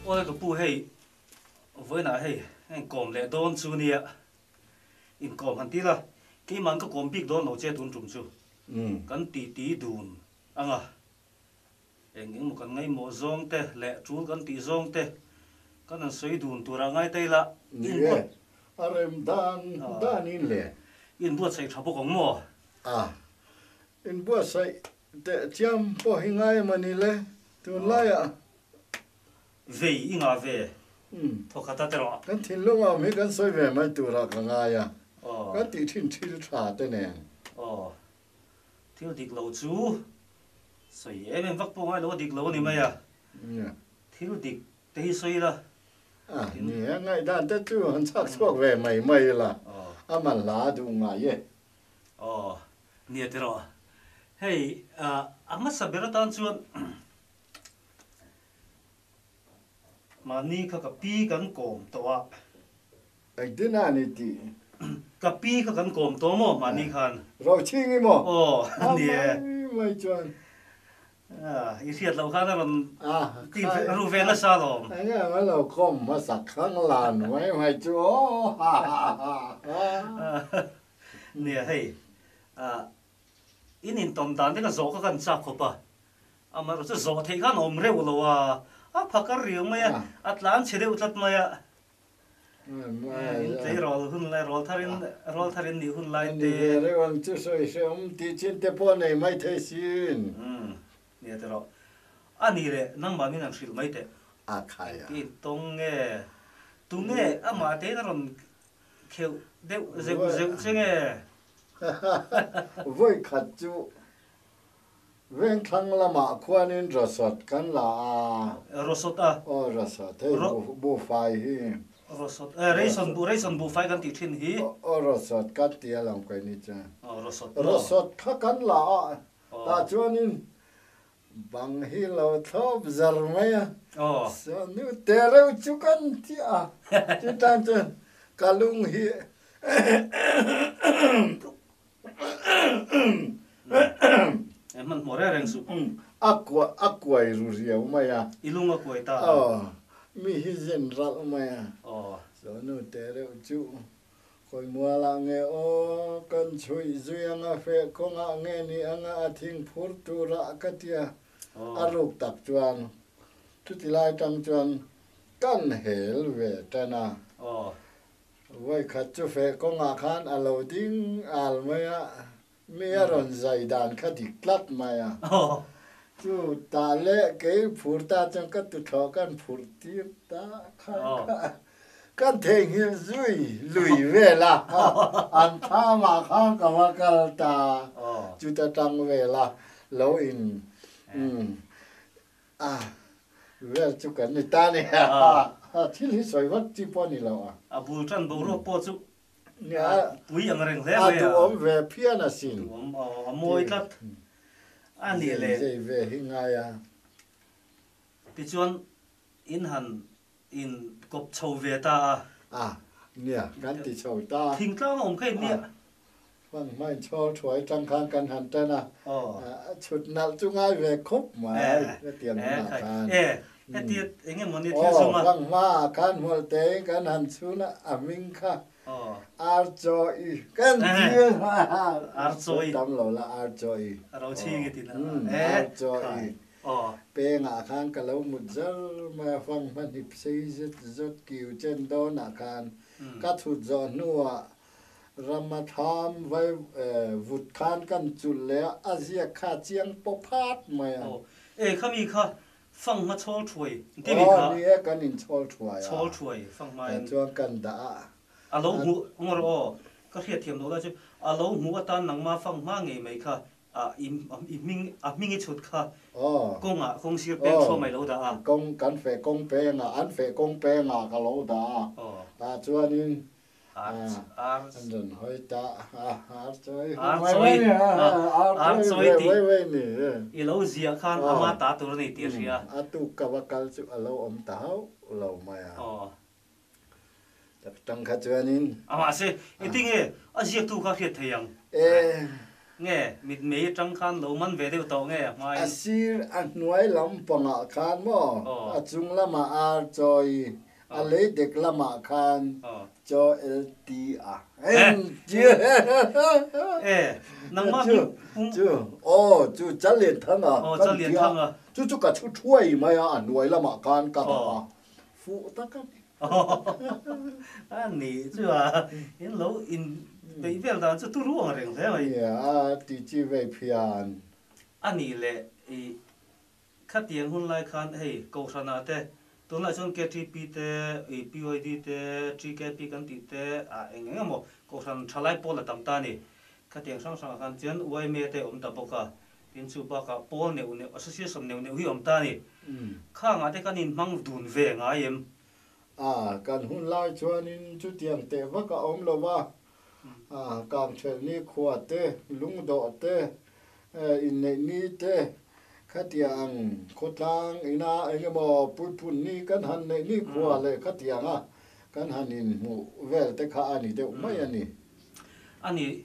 ôi cái pu hay với nãy hay anh còm lệ đón chú nia in còm hẳn tí là cái món cái còm big đón nó chơi đun trùng chú cái tí đun anh à anh những một cái ngay mùa giông tê lệ chú cái tí giông tê cái nó xoay đun tua ra ngay tây là in bút arem dan in lệ in bút xây tháp bông mò in bút xây để chiam po hình ngay mà ni lệ tuần lại về in à về thôi khát tao rồi cái thiên lúc mà mấy cái xoay về mấy tua ra cái ngay cái tí thiên trà thế này thiếu địch lâu chú xoay em vắt bông ai lâu địch lâu này mày thiếu địch tây xoay là nè ngay đàn tết chú hắn chắc thuộc về mày là mà lá đủ ngay vậy nè thế rồi hey amma sabera tan chuan mani kha ka pi kan kom towa ai tin ani ti ka pi kha kan kom to mo mani khan ro chingi mo nè mai chuan i riat lo khan ron ti ru ve na sa lo ai nghe mà lo kom mà sak khang lan mai chu nè hey in tom dan de ka zo ka kan cha khopa amar so zo thei khan om re ulo wa phakar riang maya atlan chhere utlat maya in tei rol hun lai rol tharin ni hun lai te re wang chu soi ti chin te po nei mai thei sin ne te ro ani re nang ma min an shil mai te khaya ki tong nge tu nge ama te na ron kheu de zeu chenge với khát chú ven thăng là mà quan nên rosot kan là rosot rosot thế bu phai hi rosot reason bu phai kan ti thin hi rosot cắt tia làm cái này cha rosot khá kan là ta cho nên bằng hi lâu thop zar mày so nu tereu chú kan tia chú tan chân kalung hi man more reng su aqua iruria umaya ilunga koi ta mi hi general umaya so no tere chu khoi mua la nge o kan chui zuanga fe konga nge ni anga athing phur tu ra katia aruk tak chuan tu tilai tang chuan kan hel ve tana vai khat chu fe konga khan alo ding al maya mẹ rồi dạy đàn khát đi lát mày chú ta lẽ cái phur ta trong các tụt thọ căn phur tiếp ta căn thể hiện duy lùi về là ăn tha mà khang cả mà cả ta chú ta tăng về là lâu in về chú cần người ta này thì lý soi vắt chỉ bao nhiêu lâu bul trăn bul ro po chú tui ang reng le tu om về phía na sin moi tat ani le về hingaya ti chuan in han in kop chho ve ta nè gan ti chho ta thing tlang om khai nia vâng mai cho chuối trăng khang căn hẳn tên chụt nạo chung ai về khúc mà cái tiền mà khan cái tiền anh em muốn đi theo số mà vâng mà khan mua tế căn hẳn xuống à minh kha arjoy căn tiền arjoy tấm lẩu là arjoy rau chi cái tiền arjoy pe ngã khan cả lâu một giờ mà vâng mà điệp xây rất kiều trên đó ngã khan cắt thụt giò nua Ramatham vai vụt khan kan chul le Asia kha chiang popat maya khami kha phang ma chol thui ti mi kha ni kan in chol thui phang mai chuang kan da alo hu ngor ka khia thiam no la chu alo mu atan nang ma phang ma nge mai kha ming chut kha konga kong sir pe cho mai lo da kong kan fe kong pe nga an fe kong pe nga ka lo da ta chuan in anh hỏi ta chơi thì lâu gì khan ama ta tu này tiền gì tu kawakal chu alo om tao lo maya tập tăng khát cho anh ama se iting e aziak tu kha khiat thayang nghe mít mấy trăng khan lâu man về đều tàu nghe mai asir an nuai lam panga khan mo achung lama ar choi a le dek lama khan cho LTA chưa nang ma chưa chú chả liền thằng à chú cả chú chuối mà à nuôi lama khan cả phụ ta cái anh nỉ chứ à in lâu in bây giờ là chú tu ruộng rồi thế vậy thì chỉ về phiền anh nỉ lệ khát tiền hun lại khan hey câu sản à thế tôi lại chọn KTP thế POD thế GKP kan ti thế anh nghe mo câu sản trả lại bỏ là tầm ta nè khát tiền sang sang khan chuyện uai mê thế tập bốc à in chú bác à bỏ nêu association nêu hi ta nè khá ngã thế kan in mang đun về ngã em kan hun lai chuan in chu tiang te va ka om lo wa kam thel ni khwa te lung do te in nei ni te khatiang khotlang ina engemo pulpun ni kan han nei ni khwa le khatianga kan han in mu vel te kha ani de mai ani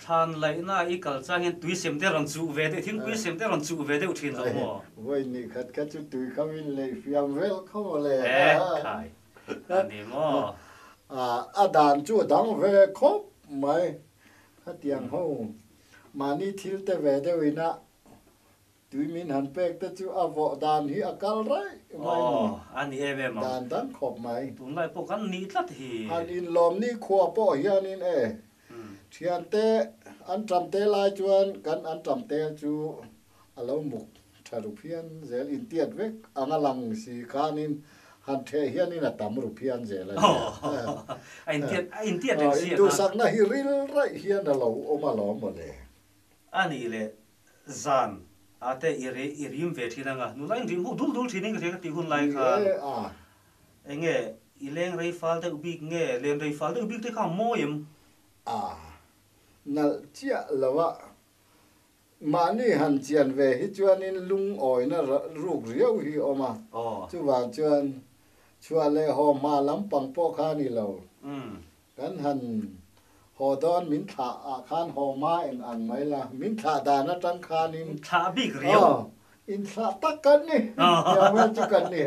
than lai na I kal chang in tui sem te ran chu ve de thing tui sem te ran chu ve de uthin lo mo voi ni khat chu tui khawin le fiam vel khaw le khai ani mo dan chu dang ve khop mai khatiang ho mani thil te ve de wina tui min han pek te chu avo dan hi akal rai mai ani eve ma dan khop mai tun lai po kan ni tlat hi an in lom ni khwa po hian in thian te an tram te lai chuan kan an tram te chu alo muk tharu phian zel in tiat vek anga lang si khanin han the hian in atam ru phian zel in tiat den si tu sak na hi ril rai hian alo oma lo mo le ani le zan ate irim ve thina nga nu lai rim hu dul thini nga ti hun lai khan enge ileng rei fal te ubik nge len rei fal te ubik te kha moyem nal chia lawa mani han chian ve hi chuan in lung oi na ruk riau hi oma chu wang chuan chua le ho ma lam pang po kha ni lo kan han ho don min tha khan ho ma en an mai la min tha da na tang khan in tha big riau in tha tak kan ni ya ma chu kan ni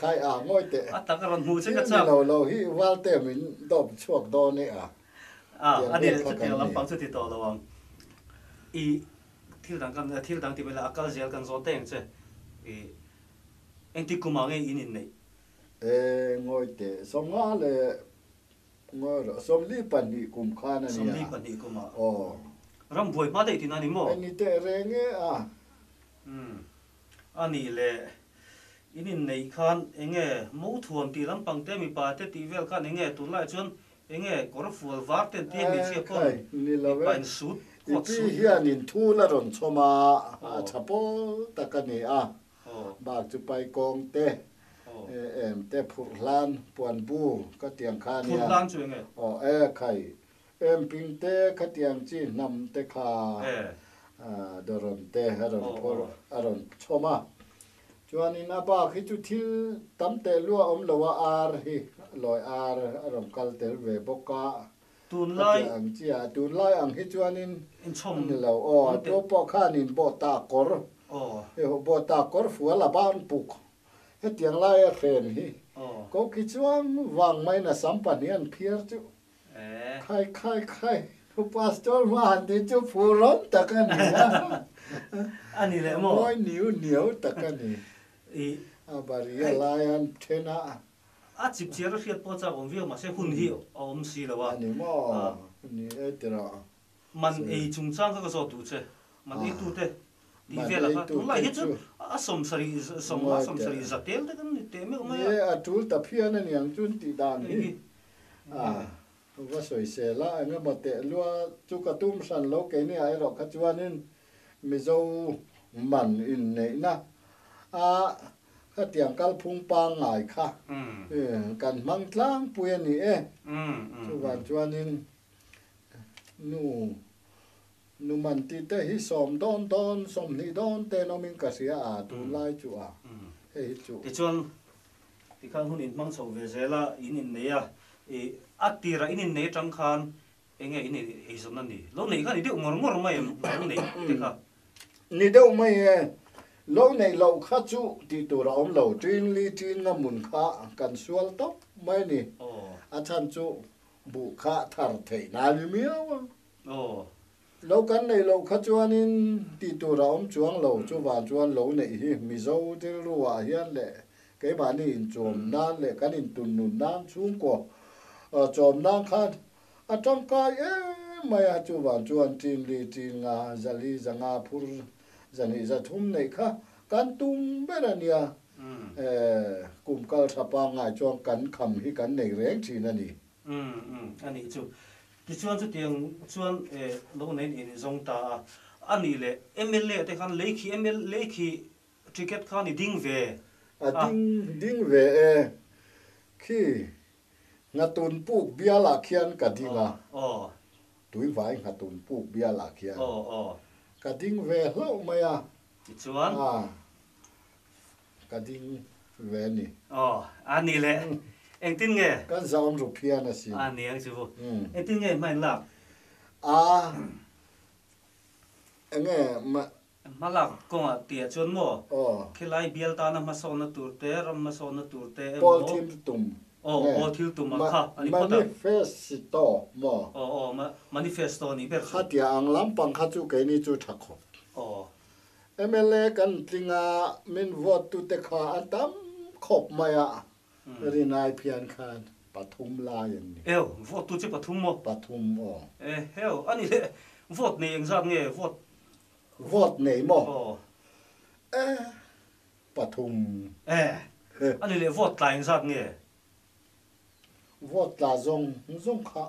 khai ngoi te ta ka ran hu che ka cha lo hi wal te min dop chuak do ni ani le chu te lam pang chu ti to lawang I thil dang ti bela akal zel kan zo teng che enti kuma nge in nei ngoi te som nga le ngoi som li pan ni kum khan ani som li pan ni kuma ram boi ma de ti na ni mo ani te renge ani le in nei khan enge mo thuam ti lam pang te mi pa te ti vel khan enge tu lai chun enge kor fual var te ti mi che ko ni lo ve pan sut ko ti hian in thu la ron choma chapo takani ba chu pai kong te te phurlan puan bu ka tiang khan ya phurlan chu enge khai em ping te ka tiang chi nam te kha doron te haron por aron choma chuan in aba khi chu thil tam te lua om lowa ar hi loi ar aron kal tel ve boka tun lai ang hi chuan in chom ni lo to po khan in bo ta kor bo ta kor fuala ban puk he tiang lai a khen hi ko ki chuan wang mai na sampanian phiar chu khai pastor ma han ti chu furon takani ani le mo moi niu takani abaria lion thena chip chiar riat po cha om vi ma se hun hi om si lawa ani mo ni etira man chung chang ka so tu che man tu te ti vela ka tu lai hi chu som sari zatel te kan te me ma ye atul ta phian ani ang chun ti dan hi wa soi se la anga ma te lua chu ka tum san lo ke ni ai ro ka chuanin mi zo man in nei na ka tiang kal phung pa ngai kha kan mang tlang puya ni chu wan chuanin nu man ti te hi som don som ni don te no min ka sia tu lai chu he chu ti chuan ti khan hun in mang chho ve zela in nei a atira in nei tang khan enge ini isom nan ni lo nei ka ni de ngor mai lo nei te ka ni de mai lo nei lo kha chu ti tu ra om lo tin li tin na mun kha kan sual to mai ni a chan chu bu kha thar thei na li mi wa lo kan nei lo kha chuan in ti tu ra om chuang lo chu wa chuan lo nei hi mi zo te ru wa hian le cái bà này chồm nan lệ cái này tụt nụt nan xuống cổ chồm nan khát trong cái mày chú bạn chú anh tin li tin ngà zali zanga phur zani za thum này khá can tum bên này à cùng cao thapa ngài cho cắn khầm hi cắn này rèn chỉ là nè anh ấy chú cái chuan chú tiếng chuan lâu nay in zong ta anh ấy lệ MLA thì khăn lấy khi ticket khăn đi đinh về đinh về khi ngà tuần bục bia là khian cả đinh túi vải ngà tuần bục bia là khian cả đinh về lâu mày chuan cả đinh về nè anh ấy lệ anh tin nghe cái dòng rụp hiền là gì anh ấy anh chú anh tin nghe mày làm anh nghe mà là con tiệt chuan mò khi lại biel ta na mason na turte ram mason na turte Paul Tim Tum Paul Tim Tum mà kha anh manifesto mò manifesto ni ber khát ya ang lam pang khát chu cái ni chu thắc khop MLA kan tinga min vote tu te kha atam khop maya ri nai phian khan pathum la yan ni vote tu che pathum mo pathum ani le vote ni ang zat nge vote này mò pathum anh ấy vote lại anh sát nghe vote là zong khá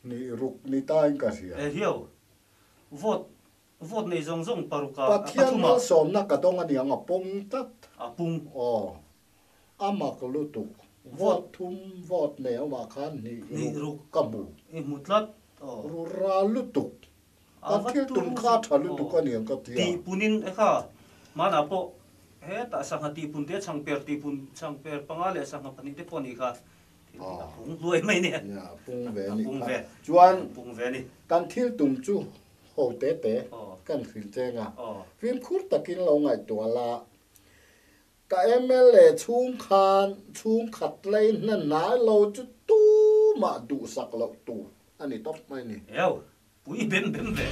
ni ruk ni tai ka sia hiểu vote này zong paruka pathian mal som na ka dong ani anga pong tat pung amak lu tu vote thum vote ne wa khan ni ruk kamu mutlat ru ra lu tu Atil tum kha thalu tu ka niang ka tia ti punin kha mana po he ta sang ti pun te chang per pangale sang pani te poni kha pung loi mai ne ya pung ve ni chuan pung ve ni kan thil tum chu ho te kan khil che nga vim khur takin lo ngai to la ka MLA chung khat lein na na lo chu tu ma du sak lo tu ani top mai ni Pui bem bem ve.